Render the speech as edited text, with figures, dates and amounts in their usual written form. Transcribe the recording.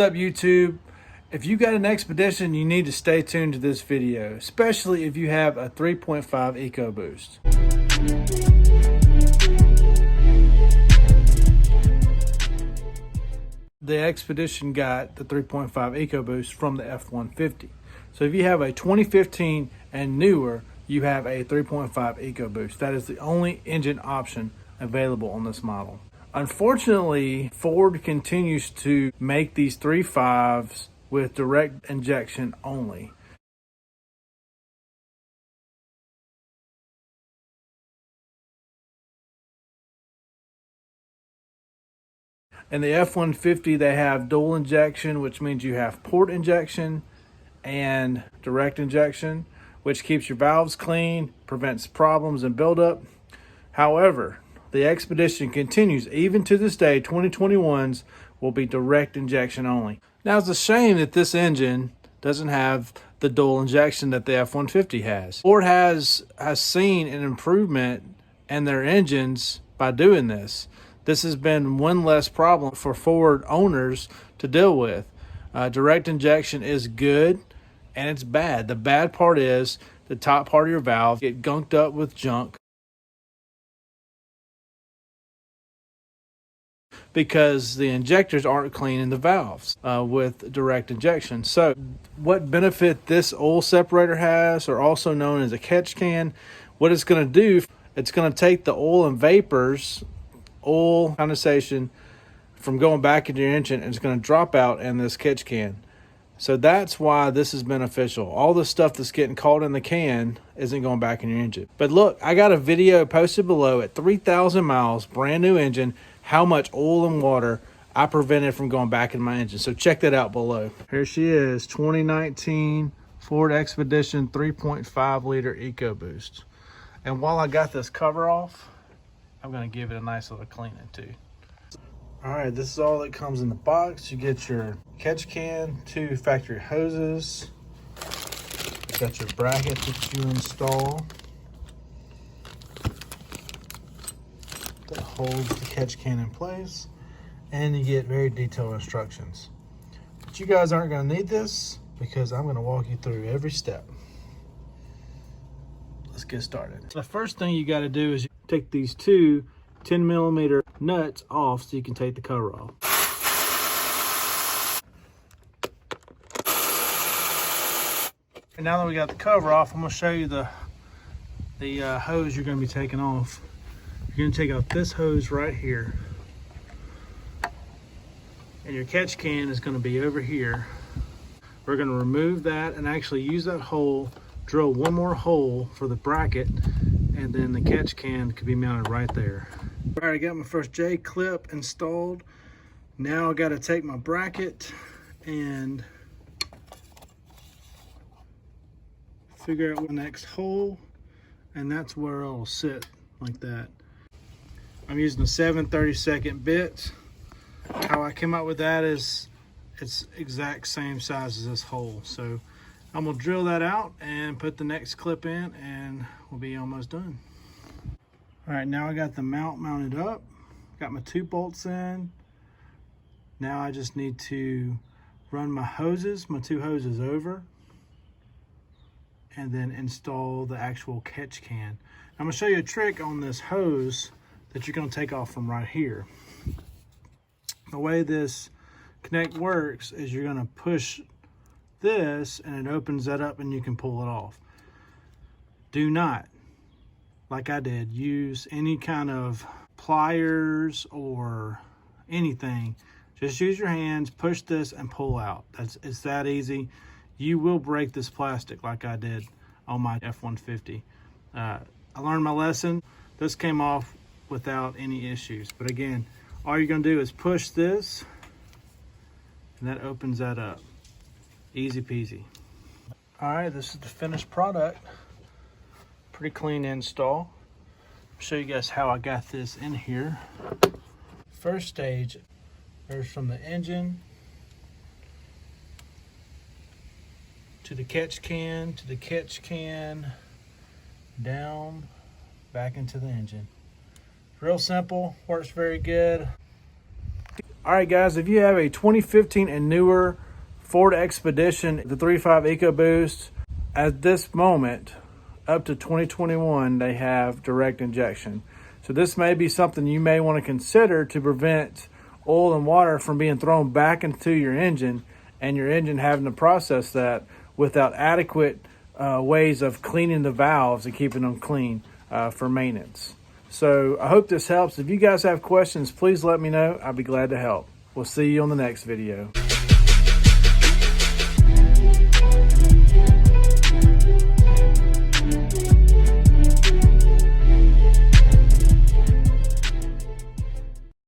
What's up, YouTube? If you got an Expedition, you need to stay tuned to this video, especially if you have a 3.5 EcoBoost. The Expedition got the 3.5 EcoBoost from the F-150. So if you have a 2015 and newer, you have a 3.5 EcoBoost. That is the only engine option available on this model. Unfortunately, Ford continues to make these 3.5s with direct injection only. In the F-150, they have dual injection, which means you have port injection and direct injection, which keeps your valves clean, prevents problems and buildup. However, the Expedition continues, even to this day, 2021s will be direct injection only. Now, it's a shame that this engine doesn't have the dual injection that the F-150 has. Ford has seen an improvement in their engines by doing this. This has been one less problem for Ford owners to deal with. Direct injection is good and it's bad. The bad part is the top part of your valve get gunked up with junk because the injectors aren't clean in the valves with direct injection. So what benefit this oil separator has, or also known as a catch can, what it's going to do, it's going to take the oil and vapors, oil condensation from going back into your engine, and it's going to drop out in this catch can. So that's why this is beneficial. All the stuff that's getting caught in the can isn't going back in your engine. But look, I got a video posted below at 3,000 miles, brand new engine, how much oil and water I prevented from going back in my engine. So check that out below. Here she is, 2019 Ford Expedition 3.5 liter EcoBoost. And while I got this cover off, I'm gonna give it a nice little cleaning too. All right, this is all that comes in the box. You get your catch can, 2 factory hoses. You got your bracket that you install that holds the catch can in place, and you get very detailed instructions. But you guys aren't gonna need this because I'm gonna walk you through every step. Let's get started. The first thing you gotta do is take these 2 10mm nuts off so you can take the cover off. And now that we got the cover off, I'm going to show you the hose you're going to be taking off. You're going to take out this hose right here, and your catch can is going to be over here. We're going to remove that and actually use that hole, drill one more hole for the bracket, and then the catch can could be mounted right there. All right, I got my first J clip installed. Now I got to take my bracket and figure out the next hole, and that's where it'll sit like that. I'm using a 7/32 bit. How I came up with that is it's exact same size as this hole. So I'm gonna drill that out and put the next clip in, and we'll be almost done. All right, now I got the mount mounted up, got my 2 bolts in. Now I just need to run my 2 hoses over, and then install the actual catch can. I'm gonna show you a trick on this hose that you're gonna take off from right here. The way this connect works is you're gonna push this and it opens that up and you can pull it off. Do not, like I did, use any kind of pliers or anything. Just use your hands, push this and pull out. It's that easy. You will break this plastic like I did on my F-150. I learned my lesson. This came off without any issues. But again, all you're gonna do is push this and that opens that up. Easy peasy. All right, this is the finished product. Pretty clean install. I'll show you guys how I got this in here. First stage, there's from the engine to the catch can, down, back into the engine. Real simple, works very good. All right, guys, if you have a 2015 and newer Ford Expedition, the 3.5 EcoBoost, at this moment, up to 2021, they have direct injection. So this may be something you may want to consider to prevent oil and water from being thrown back into your engine and your engine having to process that without adequate ways of cleaning the valves and keeping them clean for maintenance. So I hope this helps. If you guys have questions, please let me know. I'll be glad to help. We'll see you on the next video.